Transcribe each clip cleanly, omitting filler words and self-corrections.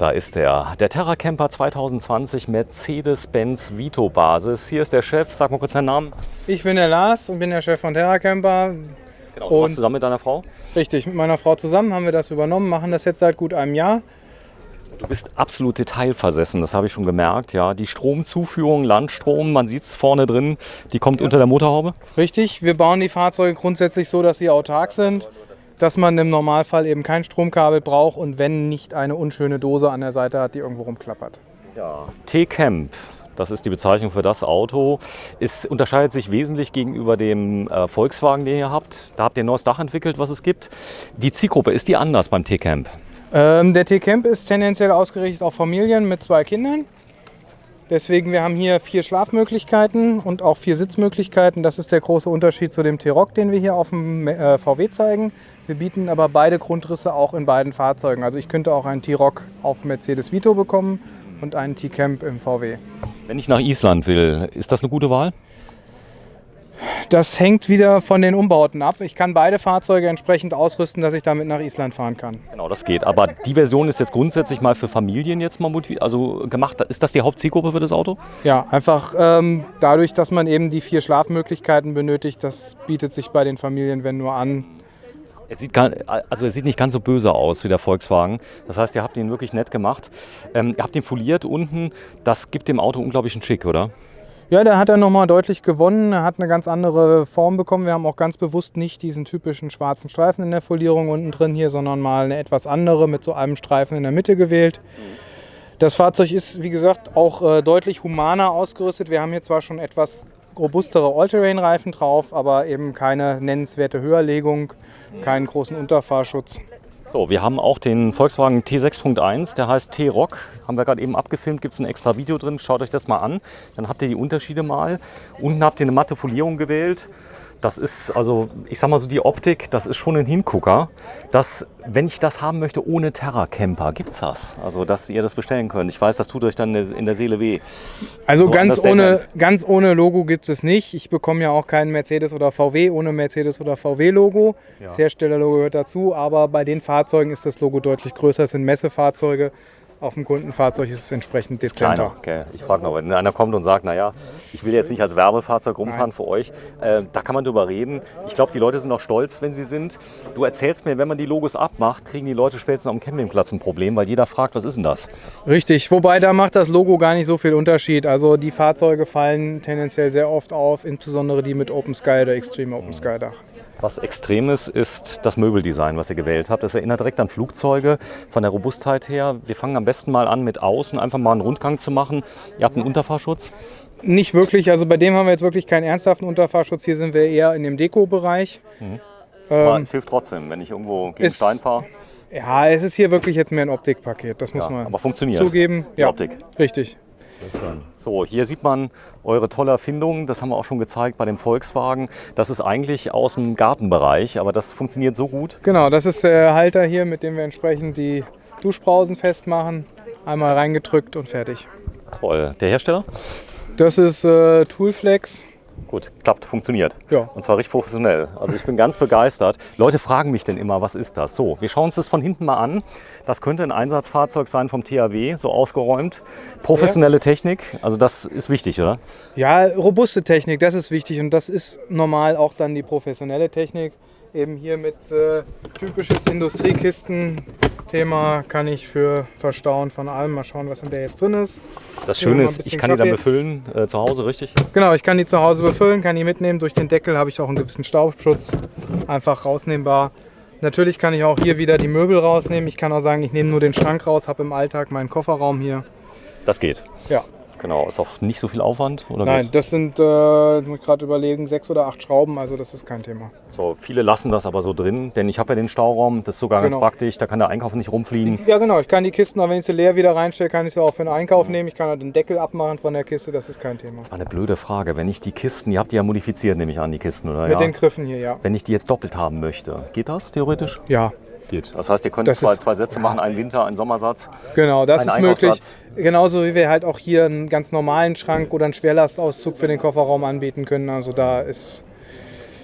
Da ist er, der Terracamper 2020 Mercedes-Benz Vito Basis. Hier ist der Chef, sag mal kurz deinen Namen. Ich bin der Lars und bin der Chef von Terracamper. Genau, du machst zusammen mit deiner Frau? Richtig, mit meiner Frau zusammen haben wir das übernommen, machen das jetzt seit gut einem Jahr. Du bist absolut detailversessen, das habe ich schon gemerkt. Ja. Die Stromzuführung, Landstrom, man sieht es vorne drin, die kommt unter der Motorhaube? Richtig, wir bauen die Fahrzeuge grundsätzlich so, dass sie autark sind, dass man im Normalfall eben kein Stromkabel braucht und wenn nicht eine unschöne Dose an der Seite hat, die irgendwo rumklappert. Ja. T-Camp, das ist die Bezeichnung für das Auto. Es unterscheidet sich wesentlich gegenüber dem Volkswagen, den ihr habt. Da habt ihr ein neues Dach entwickelt, was es gibt. Die Zielgruppe, ist die anders beim T-Camp? Der T-Camp ist tendenziell ausgerichtet auf Familien mit 2 Kindern. Deswegen, wir haben hier 4 Schlafmöglichkeiten und auch 4 Sitzmöglichkeiten. Das ist der große Unterschied zu dem T-Roc, den wir hier auf dem VW zeigen. Wir bieten aber beide Grundrisse auch in beiden Fahrzeugen. Also ich könnte auch einen T-Roc auf Mercedes Vito bekommen und einen T-Camp im VW. Wenn ich nach Island will, ist das eine gute Wahl? Das hängt wieder von den Umbauten ab. Ich kann beide Fahrzeuge entsprechend ausrüsten, dass ich damit nach Island fahren kann. Genau, das geht. Aber die Version ist jetzt grundsätzlich mal für Familien jetzt mal gemacht. Ist das die Hauptzielgruppe für das Auto? Ja, einfach dadurch, dass man eben die 4 Schlafmöglichkeiten benötigt, das bietet sich bei den Familien, wenn nur an. Er sieht nicht ganz so böse aus wie der Volkswagen. Das heißt, ihr habt ihn wirklich nett gemacht. Ihr habt ihn foliert unten. Das gibt dem Auto unglaublichen Schick, oder? Ja, der hat dann nochmal deutlich gewonnen. Er hat eine ganz andere Form bekommen. Wir haben auch ganz bewusst nicht diesen typischen schwarzen Streifen in der Folierung unten drin hier, sondern mal eine etwas andere mit so einem Streifen in der Mitte gewählt. Das Fahrzeug ist, wie gesagt, auch deutlich humaner ausgerüstet. Wir haben hier zwar schon etwas robustere All-Terrain-Reifen drauf, aber eben keine nennenswerte Höherlegung, keinen großen Unterfahrschutz. So, wir haben auch den Volkswagen T6.1, der heißt T-Roc, haben wir gerade eben abgefilmt, gibt es ein extra Video drin, schaut euch das mal an, dann habt ihr die Unterschiede mal. Unten habt ihr eine matte Folierung gewählt. Das ist, also ich sag mal so, die Optik, das ist schon ein Hingucker. Das, wenn ich das haben möchte ohne Terracamper, gibt's das? Also, dass ihr das bestellen könnt. Ich weiß, das tut euch dann in der Seele weh. Also ganz ohne Logo gibt es nicht. Ich bekomme ja auch keinen Mercedes oder VW ohne Mercedes oder VW-Logo. Ja. Das Herstellerlogo gehört dazu, aber bei den Fahrzeugen ist das Logo deutlich größer. Es sind Messefahrzeuge. Auf dem Kundenfahrzeug ist es entsprechend dezenter. Okay. Ich frage noch, wenn einer kommt und sagt, naja, ich will jetzt nicht als Werbefahrzeug rumfahren für euch, da kann man drüber reden. Ich glaube, die Leute sind auch stolz, wenn sie sind. Du erzählst mir, wenn man die Logos abmacht, kriegen die Leute spätestens am Campingplatz ein Problem, weil jeder fragt, was ist denn das? Richtig, wobei da macht das Logo gar nicht so viel Unterschied. Also die Fahrzeuge fallen tendenziell sehr oft auf, insbesondere die mit Open Sky oder Extreme Open Sky Dach. Was Extremes ist das Möbeldesign, was ihr gewählt habt. Das erinnert direkt an Flugzeuge von der Robustheit her. Wir fangen am besten mal an mit außen, einfach mal einen Rundgang zu machen. Ihr habt einen Unterfahrschutz? Nicht wirklich, also bei dem haben wir jetzt wirklich keinen ernsthaften Unterfahrschutz. Hier sind wir eher in dem Deko-Bereich. Aber es hilft trotzdem, wenn ich irgendwo gegen Stein fahre. Ja, es ist hier wirklich jetzt mehr ein Optikpaket, das muss man aber funktioniert. Zugeben. Die Optik. Richtig. So, hier sieht man eure tolle Erfindung, das haben wir auch schon gezeigt bei dem Volkswagen. Das ist eigentlich aus dem Gartenbereich, aber das funktioniert so gut. Genau, das ist der Halter hier, mit dem wir entsprechend die Duschbrausen festmachen. Einmal reingedrückt und fertig. Toll. Der Hersteller? Das ist Toolflex. Gut, klappt, funktioniert. Ja. Und zwar richtig professionell. Also ich bin ganz begeistert. Leute fragen mich denn immer, was ist das? So, wir schauen uns das von hinten mal an. Das könnte ein Einsatzfahrzeug sein vom THW, so ausgeräumt. Professionelle Technik, also das ist wichtig, oder? Ja, robuste Technik, das ist wichtig und das ist normal auch dann die professionelle Technik. Eben hier mit typisches Industriekisten-Thema kann ich für Verstauen von allem mal schauen, was in der jetzt drin ist. Das Schöne ist, ich kann die dann befüllen zu Hause, richtig? Genau, ich kann die zu Hause befüllen, kann die mitnehmen. Durch den Deckel habe ich auch einen gewissen Staubschutz, einfach rausnehmbar. Natürlich kann ich auch hier wieder die Möbel rausnehmen. Ich kann auch sagen, ich nehme nur den Schrank raus, habe im Alltag meinen Kofferraum hier. Das geht? Ja. Genau, ist auch nicht so viel Aufwand? Oder Nein, das sind, muss ich gerade überlegen, 6 oder 8 Schrauben, also das ist kein Thema. So, viele lassen das aber so drin, denn ich habe ja den Stauraum, das ist sogar ganz praktisch, da kann der Einkauf nicht rumfliegen. Ja genau, ich kann die Kisten, auch wenn ich sie leer wieder reinstelle, kann ich sie auch für den Einkauf nehmen. Ich kann auch den Deckel abmachen von der Kiste, das ist kein Thema. Das war eine blöde Frage, wenn ich die Kisten, ihr habt die ja modifiziert, nehme ich an, die Kisten, oder? Mit den Griffen hier, ja. Wenn ich die jetzt doppelt haben möchte, geht das theoretisch? Ja. Geht. Das heißt, ihr könnt zwei Sätze machen, einen Winter-, einen Sommersatz. Genau, das ist möglich. Genauso wie wir halt auch hier einen ganz normalen Schrank oder einen Schwerlastauszug für den Kofferraum anbieten können. Also da ist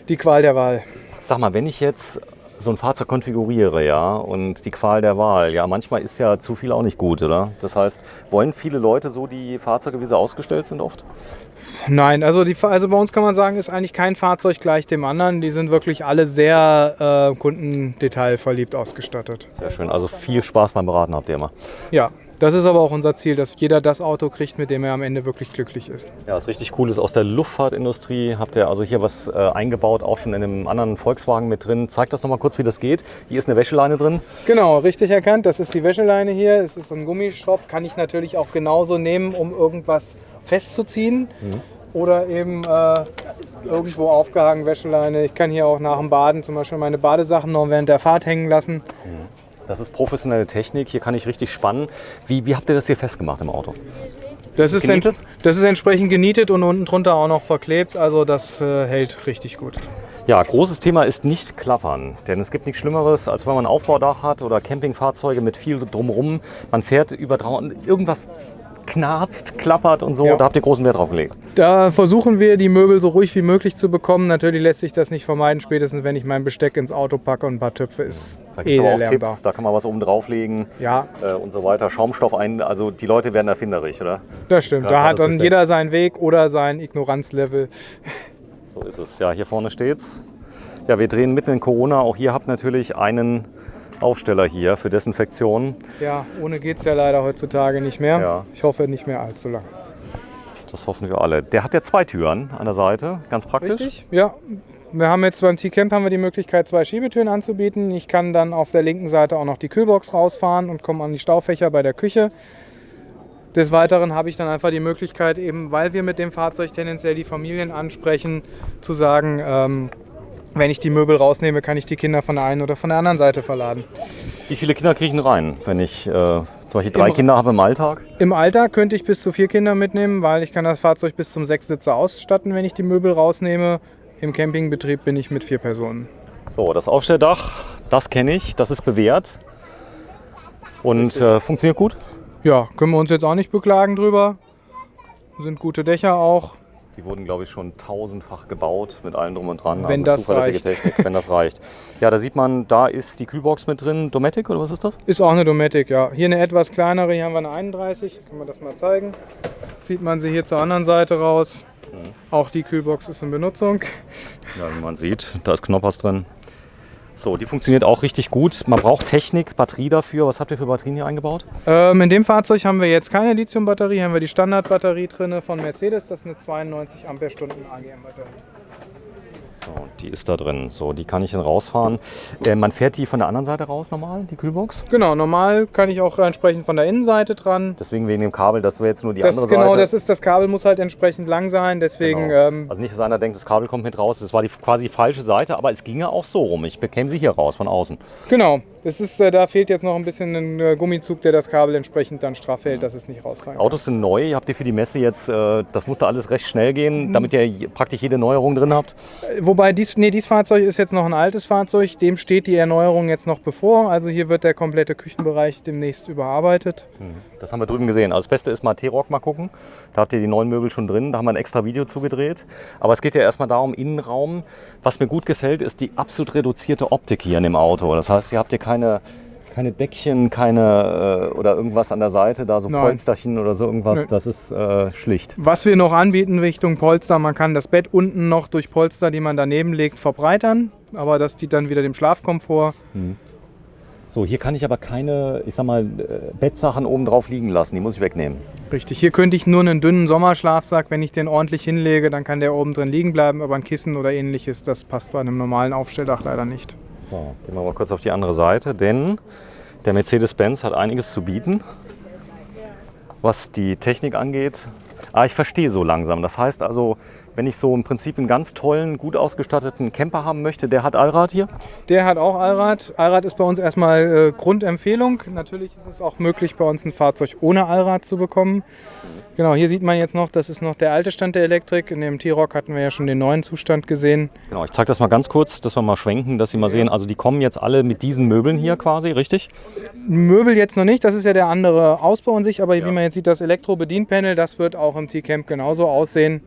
die Qual der Wahl. Sag mal, wenn ich jetzt so ein Fahrzeug konfiguriere, ja, und die Qual der Wahl, ja, manchmal ist ja zu viel auch nicht gut, oder? Das heißt, wollen viele Leute so die Fahrzeuge, wie sie ausgestellt sind, oft? Nein, also bei uns kann man sagen, ist eigentlich kein Fahrzeug gleich dem anderen. Die sind wirklich alle sehr kundendetailverliebt ausgestattet. Sehr schön, also viel Spaß beim Beraten habt ihr immer. Ja, das ist aber auch unser Ziel, dass jeder das Auto kriegt, mit dem er am Ende wirklich glücklich ist. Ja, was richtig cool ist, aus der Luftfahrtindustrie habt ihr also hier was eingebaut, auch schon in einem anderen Volkswagen mit drin. Zeigt das nochmal kurz, wie das geht. Hier ist eine Wäscheleine drin. Genau, richtig erkannt. Das ist die Wäscheleine hier. Es ist ein Gummischraub, kann ich natürlich auch genauso nehmen, um irgendwas festzuziehen. Oder eben irgendwo aufgehangen, Wäscheleine. Ich kann hier auch nach dem Baden zum Beispiel meine Badesachen noch während der Fahrt hängen lassen. Das ist professionelle Technik, hier kann ich richtig spannen. Wie habt ihr das hier festgemacht im Auto? Das ist genietet? Das ist entsprechend genietet und unten drunter auch noch verklebt. Also das hält richtig gut. Ja, großes Thema ist nicht klappern, denn es gibt nichts Schlimmeres, als wenn man ein Aufbaudach hat oder Campingfahrzeuge mit viel drumherum. Man fährt über irgendwas knarzt, klappert und so, Ja. Da habt ihr großen Wert drauf gelegt. Da versuchen wir, die Möbel so ruhig wie möglich zu bekommen. Natürlich lässt sich das nicht vermeiden, spätestens wenn ich mein Besteck ins Auto packe und ein paar Töpfe ist Da gibt es aber der auch Lärm Tipps, da kann man was oben drauflegen Ja, und so weiter. Schaumstoff also die Leute werden erfinderisch, oder? das stimmt. Gerade Da das hat dann Besteck. jeder seinen Weg oder sein Ignoranzlevel. So ist es. Ja, hier vorne steht's. Ja, wir drehen mitten in Corona. Auch hier habt natürlich einen Aufsteller hier für Desinfektion. Ja, ohne geht es ja leider heutzutage nicht mehr. Ja. Ich hoffe nicht mehr allzu lange. Das hoffen wir alle. Der hat ja 2 Türen an der Seite, ganz praktisch. Richtig? Ja. Wir haben jetzt beim T-Camp die Möglichkeit, 2 Schiebetüren anzubieten. Ich kann dann auf der linken Seite auch noch die Kühlbox rausfahren und komme an die Staufächer bei der Küche. Des Weiteren habe ich dann einfach die Möglichkeit, eben weil wir mit dem Fahrzeug tendenziell die Familien ansprechen, zu sagen, wenn ich die Möbel rausnehme, kann ich die Kinder von der einen oder von der anderen Seite verladen. Wie viele Kinder kriege ich denn rein, wenn ich zum Beispiel 3 Im- Kinder habe im Alltag? Im Alltag könnte ich bis zu 4 Kinder mitnehmen, weil ich kann das Fahrzeug bis zum 6 Sitzer ausstatten, wenn ich die Möbel rausnehme. Im Campingbetrieb bin ich mit 4 Personen. So, das Aufstelldach, das kenne ich, das ist bewährt und funktioniert gut. Ja, können wir uns jetzt auch nicht beklagen drüber. Sind gute Dächer auch. Die wurden, glaube ich, schon tausendfach gebaut mit allem drum und dran. Wenn also das zuverlässige reicht. Technik, wenn das reicht. Ja, da sieht man, da ist die Kühlbox mit drin. Dometic oder was ist das? Ist auch eine Dometic, ja. Hier eine etwas kleinere, hier haben wir eine 31. Kann man das mal zeigen. Zieht man sie hier zur anderen Seite raus. Auch die Kühlbox ist in Benutzung. Ja, wie man sieht, da ist Knoppers drin. So, die funktioniert auch richtig gut. Man braucht Technik, Batterie dafür. Was habt ihr für Batterien hier eingebaut? In dem Fahrzeug haben wir jetzt keine Lithium-Batterie, haben wir die Standardbatterie drin von Mercedes. Das ist eine 92 Ampere-Stunden AGM-Batterie. So, die ist da drin. So, die kann ich dann rausfahren. Man fährt die von der anderen Seite raus normal, die Kühlbox? Genau, normal kann ich auch entsprechend von der Innenseite dran. Deswegen wegen dem Kabel, das wäre jetzt nur die Das, andere genau, Seite. das Kabel muss halt entsprechend lang sein, deswegen Genau. Also nicht, dass einer denkt, das Kabel kommt mit raus. Das war quasi die falsche Seite, aber es ginge auch so rum. Ich bekäme sie hier raus, von außen. genau. Das ist, da fehlt jetzt noch ein bisschen ein Gummizug, der das Kabel entsprechend dann straff hält, dass es nicht rausfallen kann. Autos sind neu. Habt ihr für die Messe jetzt, das musste alles recht schnell gehen, damit ihr praktisch jede Neuerung drin habt? Wobei dieses Fahrzeug ist jetzt noch ein altes Fahrzeug, dem steht die Erneuerung jetzt noch bevor. Also hier wird der komplette Küchenbereich demnächst überarbeitet. Das haben wir drüben gesehen. Also das Beste ist mal T-Rock mal gucken. Da habt ihr die neuen Möbel schon drin. Da haben wir ein extra Video zugedreht. Aber es geht ja erstmal darum, Innenraum. Was mir gut gefällt, ist die absolut reduzierte Optik hier in dem Auto. Das heißt, ihr habt hier keine Deckchen, oder irgendwas an der Seite, da so Nein. Polsterchen oder so irgendwas. Nö. Das ist schlicht. Was wir noch anbieten Richtung Polster, man kann das Bett unten noch durch Polster, die man daneben legt, verbreitern. Aber das dient dann wieder dem Schlafkomfort. So, hier kann ich aber keine, ich sag mal, Bettsachen oben drauf liegen lassen. Die muss ich wegnehmen. Richtig, hier könnte ich nur einen dünnen Sommerschlafsack, wenn ich den ordentlich hinlege, dann kann der oben drin liegen bleiben. Aber ein Kissen oder ähnliches, das passt bei einem normalen Aufstelldach leider nicht. So, gehen wir mal kurz auf die andere Seite, denn der Mercedes-Benz hat einiges zu bieten, was die Technik angeht. Ich verstehe so langsam. Das heißt also, wenn ich so im Prinzip einen ganz tollen, gut ausgestatteten Camper haben möchte, der hat Allrad hier? Der hat auch Allrad. Allrad ist bei uns erstmal Grundempfehlung. Natürlich ist es auch möglich, bei uns ein Fahrzeug ohne Allrad zu bekommen. Genau, hier sieht man jetzt noch, das ist noch der alte Stand der Elektrik. In dem T-Rock hatten wir ja schon den neuen Zustand gesehen. Genau, ich zeige das mal ganz kurz, dass wir mal schwenken, dass Sie mal sehen. Also die kommen jetzt alle mit diesen Möbeln hier quasi, richtig? Möbel jetzt noch nicht, das ist ja der andere Ausbau an sich. Aber Ja. wie man jetzt sieht, das Elektro-Bedienpanel, das wird auch im T-Camp genauso aussehen.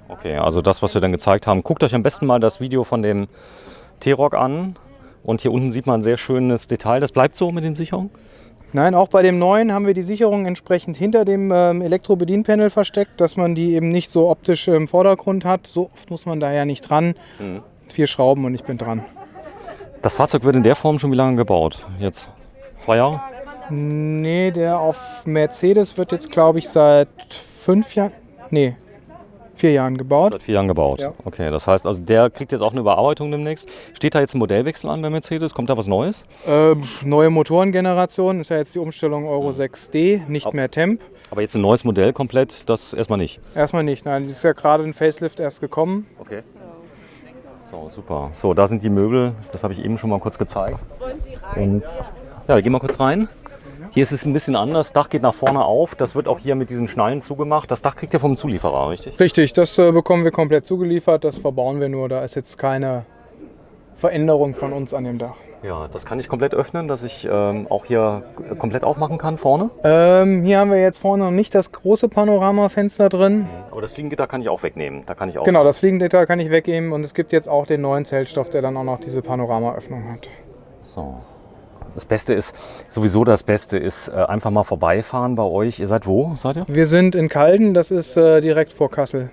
Okay, also das, was wir dann gezeigt haben. Guckt euch am besten mal das Video von dem T-Rock an. Und hier unten sieht man ein sehr schönes Detail. Das bleibt so mit den Sicherungen? Nein, auch bei dem neuen haben wir die Sicherung entsprechend hinter dem Elektrobedienpanel versteckt, dass man die eben nicht so optisch im Vordergrund hat. So oft muss man da ja nicht dran. 4 Schrauben und ich bin dran. Das Fahrzeug wird in der Form schon wie lange gebaut? Jetzt 2 Jahre? Nee, der auf Mercedes wird jetzt, glaube ich, seit 5 Jahren, 4 Jahren gebaut. Seit 4 Jahren gebaut. Ja. Okay, das heißt, also der kriegt jetzt auch eine Überarbeitung demnächst. Steht da jetzt ein Modellwechsel an bei Mercedes? Kommt da was Neues? Neue Motorengeneration, ist ja jetzt die Umstellung Euro 6D, nicht mehr Temp. Aber jetzt ein neues Modell komplett, das erstmal nicht? Erstmal nicht, nein, ist ja gerade ein Facelift erst gekommen. Okay. So, super. So, da sind die Möbel, das habe ich eben schon mal kurz gezeigt. Und ja, wir gehen mal kurz rein. Hier ist es ein bisschen anders, das Dach geht nach vorne auf, das wird auch hier mit diesen Schnallen zugemacht. Das Dach kriegt ihr vom Zulieferer, richtig? Richtig, das bekommen wir komplett zugeliefert, das verbauen wir nur, da ist jetzt keine Veränderung von uns an dem Dach. Ja, das kann ich komplett öffnen, dass ich auch hier komplett aufmachen kann vorne. Hier haben wir jetzt vorne noch nicht das große Panoramafenster drin. Aber das Fliegengitter kann ich auch wegnehmen. Da kann ich auch Genau, das Fliegengitter kann ich wegnehmen und es gibt jetzt auch den neuen Zellstoff, der dann auch noch diese Panoramaöffnung hat. So. Das Beste ist, einfach mal vorbeifahren bei euch. Ihr seid wo, seid ihr? Wir sind in Calden, das ist direkt vor Kassel.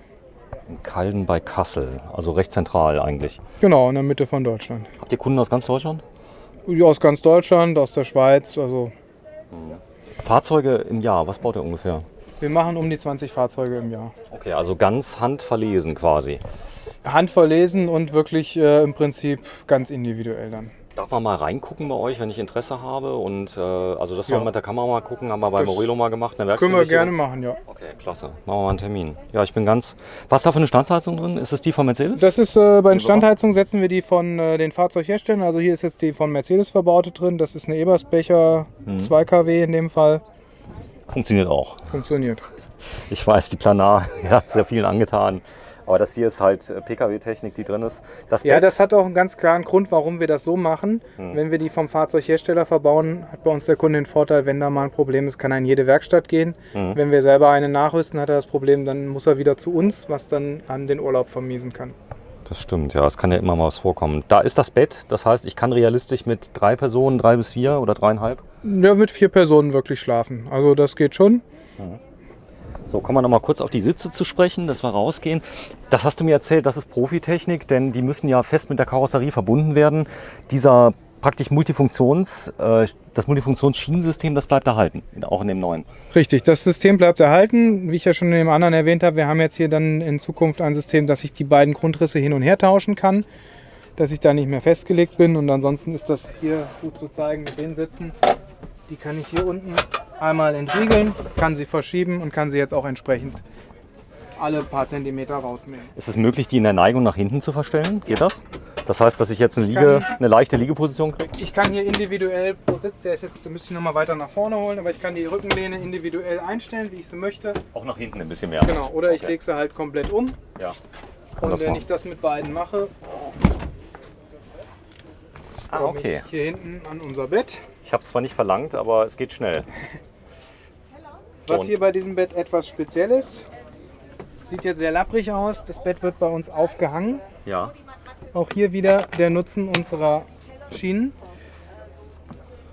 In Calden bei Kassel, also recht zentral eigentlich. Genau, in der Mitte von Deutschland. Habt ihr Kunden aus ganz Deutschland? Aus ganz Deutschland, aus der Schweiz, also Fahrzeuge im Jahr, was baut ihr ungefähr? wir machen um die 20 Fahrzeuge im Jahr. Okay, also ganz handverlesen quasi. Handverlesen und wirklich im Prinzip ganz individuell dann. Darf man mal reingucken bei euch, wenn ich Interesse habe? Und also das Ja. wir mit der Kamera mal gucken, haben wir bei Das Morelo mal gemacht. Eine Können wir Werksbesichtigung. gerne machen, ja. Okay, klasse. Machen wir mal einen Termin. Ja, ich bin ganz... Was ist da für eine Standheizung drin? Ist es die von Mercedes? Das ist bei den Standheizungen setzen wir die von den Fahrzeugherstellern. Also hier ist jetzt die von Mercedes verbaute drin. Das ist eine Eberspecher 2 kW in dem Fall. Funktioniert auch. Funktioniert. Ich weiß, die Planar hat sehr vielen angetan. Aber das hier ist halt Pkw-Technik, die drin ist. Ja, Bett- das hat auch einen ganz klaren Grund, warum wir das so machen. Wenn wir die vom Fahrzeughersteller verbauen, hat bei uns der Kunde den Vorteil, wenn da mal ein Problem ist, kann er in jede Werkstatt gehen. Wenn wir selber eine nachrüsten, hat er das Problem, dann muss er wieder zu uns, was dann einem den Urlaub vermiesen kann. Das stimmt, ja, es kann ja immer mal was vorkommen. Da ist das Bett, das heißt, ich kann realistisch mit 3 Personen, 3 bis 4 oder 3,5. Ja, mit 4 Personen wirklich schlafen. Also das geht schon. So, kommen wir noch mal kurz auf die Sitze zu sprechen, dass wir rausgehen. Das hast du mir erzählt, das ist Profitechnik, denn die müssen ja fest mit der Karosserie verbunden werden. Dieser praktisch das Multifunktionsschienensystem, das bleibt erhalten, auch in dem neuen. Richtig, das System bleibt erhalten. Wie ich ja schon in dem anderen erwähnt habe, wir haben jetzt hier dann in Zukunft ein System, dass ich die beiden Grundrisse hin und her tauschen kann, dass ich da nicht mehr festgelegt bin. Und ansonsten ist das hier gut zu zeigen mit den Sitzen. Die kann ich hier unten einmal entriegeln, kann sie verschieben und kann sie jetzt auch entsprechend alle paar Zentimeter rausnehmen. Ist es möglich, die in der Neigung nach hinten zu verstellen? Geht das? Das heißt, dass ich jetzt eine leichte Liegeposition kriege? Ich kann hier individuell pro Sitz, der müsste ich nochmal weiter nach vorne holen, aber ich kann die Rückenlehne individuell einstellen, wie ich sie möchte. Auch nach hinten ein bisschen mehr. Genau, oder ich lege sie halt komplett um. Ja. Und wenn ich das mit beiden mache, komme ich hier hinten an unser Bett. Ich habe es zwar nicht verlangt, aber es geht schnell. Was hier bei diesem Bett etwas speziell ist, sieht jetzt sehr lapprig aus, das Bett wird bei uns aufgehangen. Ja. Auch hier wieder der Nutzen unserer Schienen.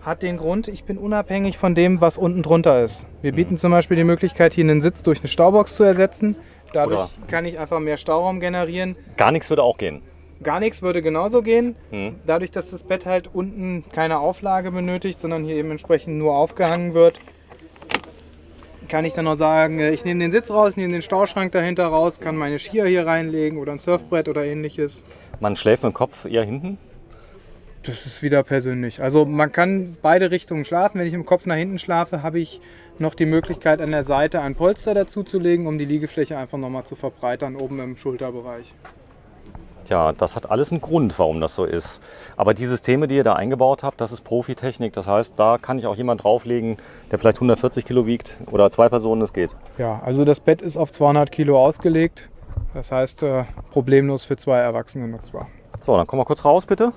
Hat den Grund, ich bin unabhängig von dem, was unten drunter ist. Wir bieten zum Beispiel die Möglichkeit, hier einen Sitz durch eine Staubox zu ersetzen. Dadurch kann ich einfach mehr Stauraum generieren. Gar nichts würde auch gehen. Gar nichts würde genauso gehen. Dadurch, dass das Bett halt unten keine Auflage benötigt, sondern hier eben entsprechend nur aufgehangen wird, kann ich dann noch sagen, ich nehme den Sitz raus, nehme den Stauschrank dahinter raus, kann meine Skier hier reinlegen oder ein Surfbrett oder ähnliches. Man schläft mit dem Kopf eher hinten? Das ist wieder persönlich. Also man kann beide Richtungen schlafen. Wenn ich im Kopf nach hinten schlafe, habe ich noch die Möglichkeit, an der Seite ein Polster dazu zu legen, um die Liegefläche einfach nochmal zu verbreitern, oben im Schulterbereich. Ja, das hat alles einen Grund, warum das so ist. Aber die Systeme, die ihr da eingebaut habt, das ist Profitechnik. Das heißt, da kann ich auch jemand drauflegen, der vielleicht 140 Kilo wiegt oder 2 Personen, das geht. Ja, also das Bett ist auf 200 Kilo ausgelegt. Das heißt, problemlos für 2 Erwachsene nutzbar. So, dann kommen wir kurz raus, bitte.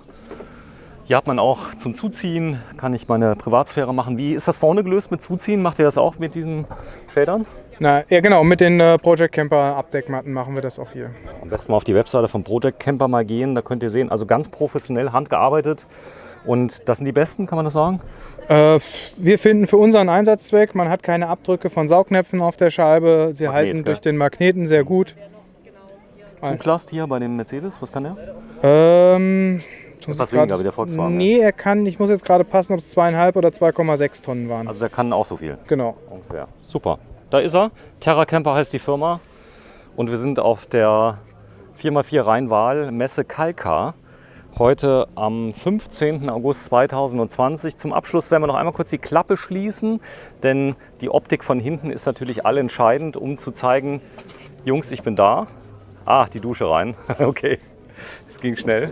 Hier hat man auch zum Zuziehen, kann ich meine Privatsphäre machen. Wie ist das vorne gelöst mit Zuziehen? Macht ihr das auch mit diesen Federn? Na, ja genau, mit den Project Camper Abdeckmatten machen wir das auch hier. Am besten mal auf die Webseite vom Project Camper mal gehen, da könnt ihr sehen, also ganz professionell handgearbeitet. Und das sind die besten, kann man das sagen? Wir finden für unseren Einsatzzweck, man hat keine Abdrücke von Saugnäpfen auf der Scheibe. Sie halten gell? durch den Magneten sehr gut. Zuglast hier bei dem Mercedes, was kann der? Muss Etwas ich grad- weniger wie der Volkswagen. Nee, er kann, ich muss jetzt gerade passen, ob es 2,5 oder 2,6 Tonnen waren. Also der kann auch so viel. Genau. Ungefähr. Super. Da ist er. Terra Camper heißt die Firma. Und wir sind auf der 4x4 Rhein-Waal Messe Kalkar. Heute am 15. August 2020. Zum Abschluss werden wir noch einmal kurz die Klappe schließen, denn die Optik von hinten ist natürlich allentscheidend, um zu zeigen, Jungs, ich bin da. Ah, die Dusche rein. Okay, das ging schnell.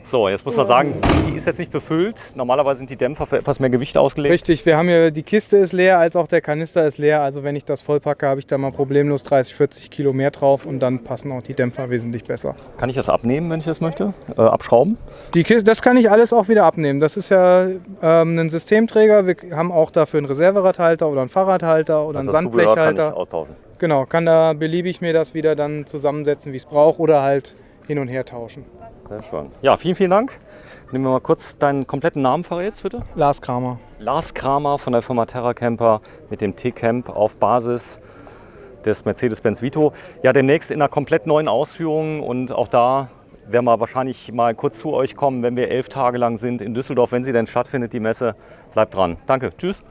So, jetzt muss man sagen, die ist jetzt nicht befüllt. Normalerweise sind die Dämpfer für etwas mehr Gewicht ausgelegt. Richtig, wir haben hier, die Kiste ist leer, als auch der Kanister ist leer. Also wenn ich das vollpacke, habe ich da mal problemlos 30, 40 Kilo mehr drauf und dann passen auch die Dämpfer wesentlich besser. Kann ich das abnehmen, wenn ich das möchte? Abschrauben? Die Kiste, das kann ich alles auch wieder abnehmen. Das ist ja ein Systemträger. Wir haben auch dafür einen Reserveradhalter oder einen Fahrradhalter oder einen Also das Zubehör kann Sandblechhalter. ich austauschen. Genau, kann da beliebig mir das wieder dann zusammensetzen, wie ich es brauche oder halt hin und her tauschen. Sehr schön. Ja, vielen, vielen Dank. Nehmen wir mal kurz deinen kompletten Namen verrätst, bitte. Lars Kramer. Lars Kramer von der Firma Terra Camper mit dem T-Camp auf Basis des Mercedes-Benz Vito. Ja, demnächst in einer komplett neuen Ausführung und auch da werden wir wahrscheinlich mal kurz zu euch kommen, wenn wir 11 Tage lang sind in Düsseldorf, wenn sie denn stattfindet, die Messe. Bleibt dran. Danke. Tschüss.